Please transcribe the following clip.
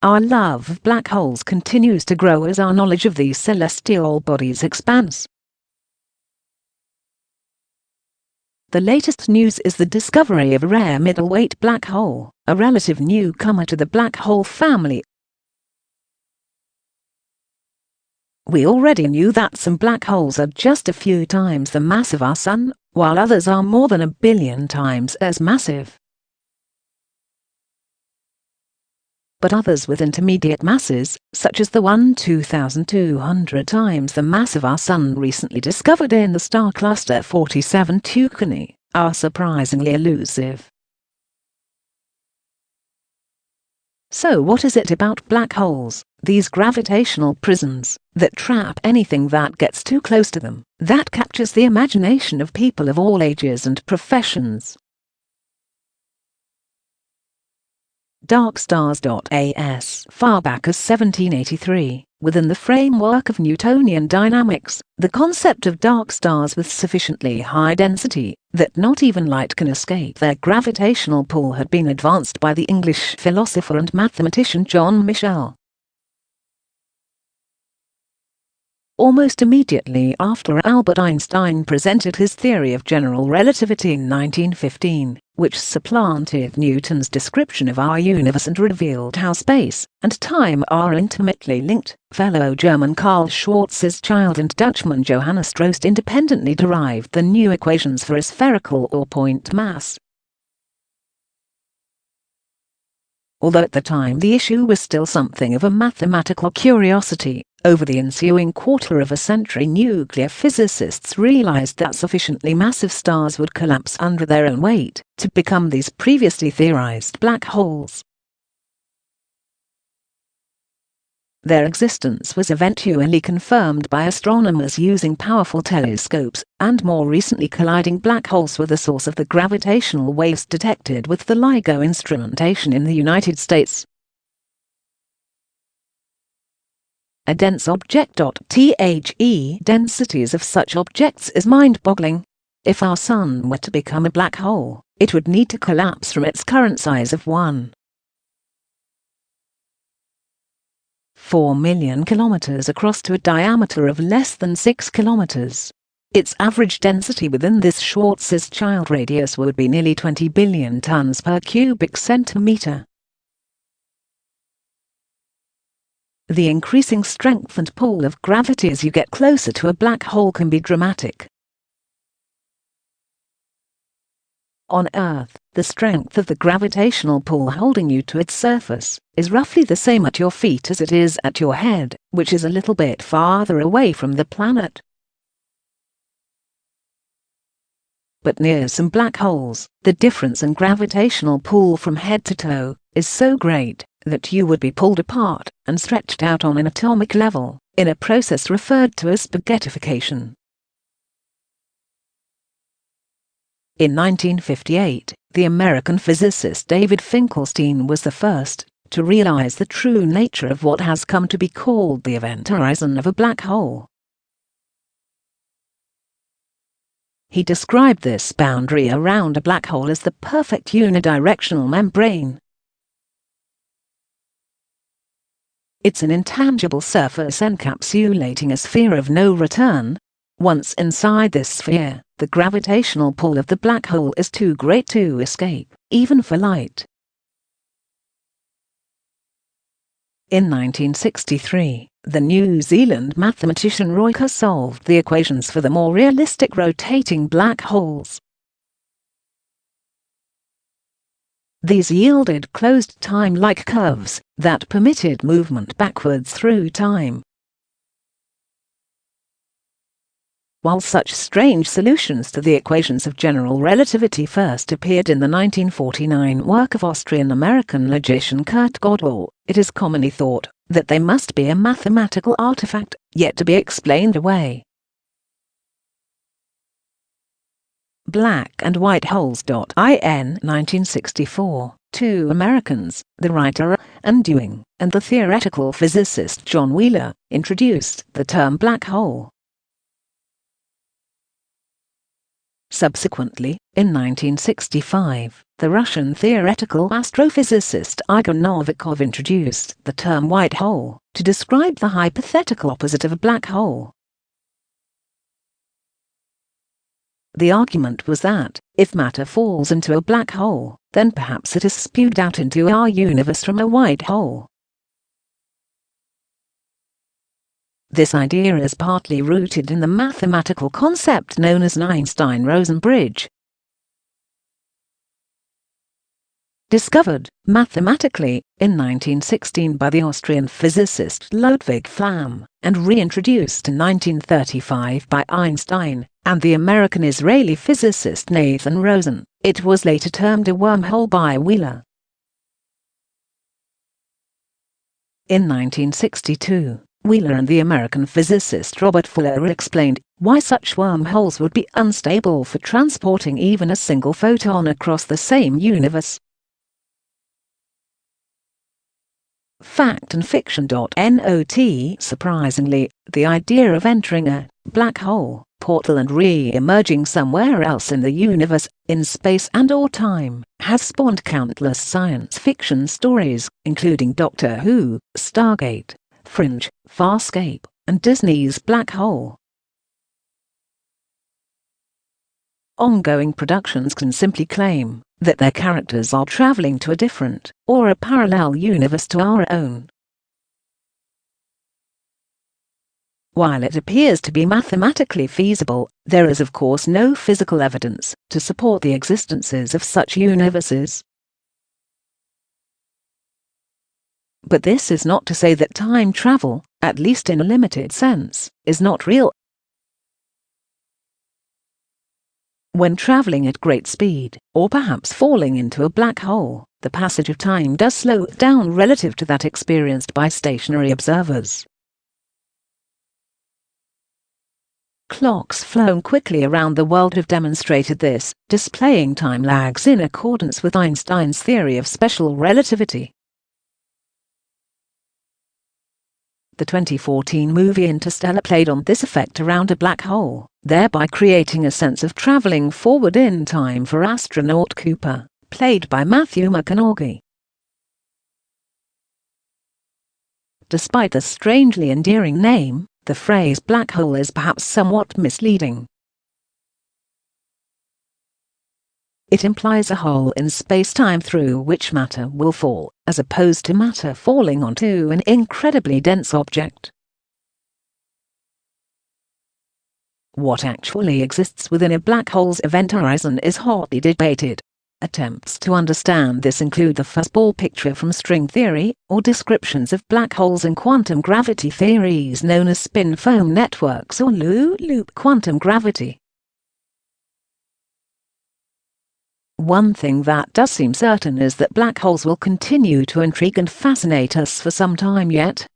Our love of black holes continues to grow as our knowledge of these celestial bodies expands. The latest news is the discovery of a rare middleweight black hole, a relative newcomer to the black hole family. We already knew that some black holes are just a few times the mass of our Sun, while others are more than 1 billion times as massive. But others with intermediate masses, such as the one 2,200 times the mass of our Sun recently discovered in the star cluster 47 Tucanae, are surprisingly elusive. So what is it about black holes, these gravitational prisons, that trap anything that gets too close to them, that captures the imagination of people of all ages and professions? Dark stars. As far back as 1783, within the framework of Newtonian dynamics, the concept of dark stars with sufficiently high density that not even light can escape their gravitational pull had been advanced by the English philosopher and mathematician John Michell. Almost immediately after Albert Einstein presented his theory of general relativity in 1915, which supplanted Newton's description of our universe and revealed how space and time are intimately linked, fellow German Karl Schwarzschild and Dutchman Johannes Strost independently derived the new equations for a spherical or point mass. Although at the time the issue was still something of a mathematical curiosity, over the ensuing quarter of a century nuclear physicists realized that sufficiently massive stars would collapse under their own weight to become these previously theorized black holes. Their existence was eventually confirmed by astronomers using powerful telescopes, and more recently colliding black holes were the source of the gravitational waves detected with the LIGO instrumentation in the United States. A dense object. The densities of such objects is mind-boggling. If our Sun were to become a black hole, it would need to collapse from its current size of 1.4 million kilometers across to a diameter of less than 6 kilometers. Its average density within this Schwarzschild radius would be nearly 20 billion tons per cubic centimeter. The increasing strength and pull of gravity as you get closer to a black hole can be dramatic. On Earth, the strength of the gravitational pull holding you to its surface is roughly the same at your feet as it is at your head, which is a little bit farther away from the planet. But near some black holes, the difference in gravitational pull from head to toe is so great that you would be pulled apart and stretched out on an atomic level, in a process referred to as spaghettification. In 1958, the American physicist David Finkelstein was the first to realize the true nature of what has come to be called the event horizon of a black hole. He described this boundary around a black hole as the perfect unidirectional membrane. It's an intangible surface encapsulating a sphere of no return. Once inside this sphere, the gravitational pull of the black hole is too great to escape, even for light. In 1963, the New Zealand mathematician Royker solved the equations for the more realistic rotating black holes. These yielded closed time-like curves that permitted movement backwards through time. While such strange solutions to the equations of general relativity first appeared in the 1949 work of Austrian-American logician Kurt Gödel, it is commonly thought that they must be a mathematical artifact, yet to be explained away. Black and White Holes. In 1964, two Americans, the writer Ann Dewing and the theoretical physicist John Wheeler, introduced the term black hole. Subsequently, in 1965, the Russian theoretical astrophysicist Igor Novikov introduced the term white hole to describe the hypothetical opposite of a black hole. The argument was that, if matter falls into a black hole, then perhaps it is spewed out into our universe from a white hole. This idea is partly rooted in the mathematical concept known as an Einstein-Rosen bridge. Discovered, mathematically, in 1916 by the Austrian physicist Ludwig Flamm, and reintroduced in 1935 by Einstein and the American-Israeli physicist Nathan Rosen, it was later termed a wormhole by Wheeler. In 1962, Wheeler and the American physicist Robert Fuller explained why such wormholes would be unstable for transporting even a single photon across the same universe. Fact and fiction. Not surprisingly, the idea of entering a black hole portal and re-emerging somewhere else in the universe, in space and/or time, has spawned countless science fiction stories, including Doctor Who, Stargate, Fringe, Farscape, and Disney's Black Hole. Ongoing productions can simply claim that their characters are traveling to a different, or a parallel universe to our own. While it appears to be mathematically feasible, there is of course no physical evidence to support the existences of such universes. But this is not to say that time travel, at least in a limited sense, is not real. When traveling at great speed, or perhaps falling into a black hole, the passage of time does slow down relative to that experienced by stationary observers. Clocks flown quickly around the world have demonstrated this, displaying time lags in accordance with Einstein's theory of special relativity. The 2014 movie Interstellar played on this effect around a black hole, thereby creating a sense of traveling forward in time for astronaut Cooper, played by Matthew McConaughey. Despite the strangely endearing name, the phrase black hole is perhaps somewhat misleading. It implies a hole in space-time through which matter will fall, as opposed to matter falling onto an incredibly dense object. What actually exists within a black hole's event horizon is hotly debated. Attempts to understand this include the fuzzball picture from string theory, or descriptions of black holes in quantum gravity theories known as spin foam networks or loop quantum gravity. One thing that does seem certain is that black holes will continue to intrigue and fascinate us for some time yet.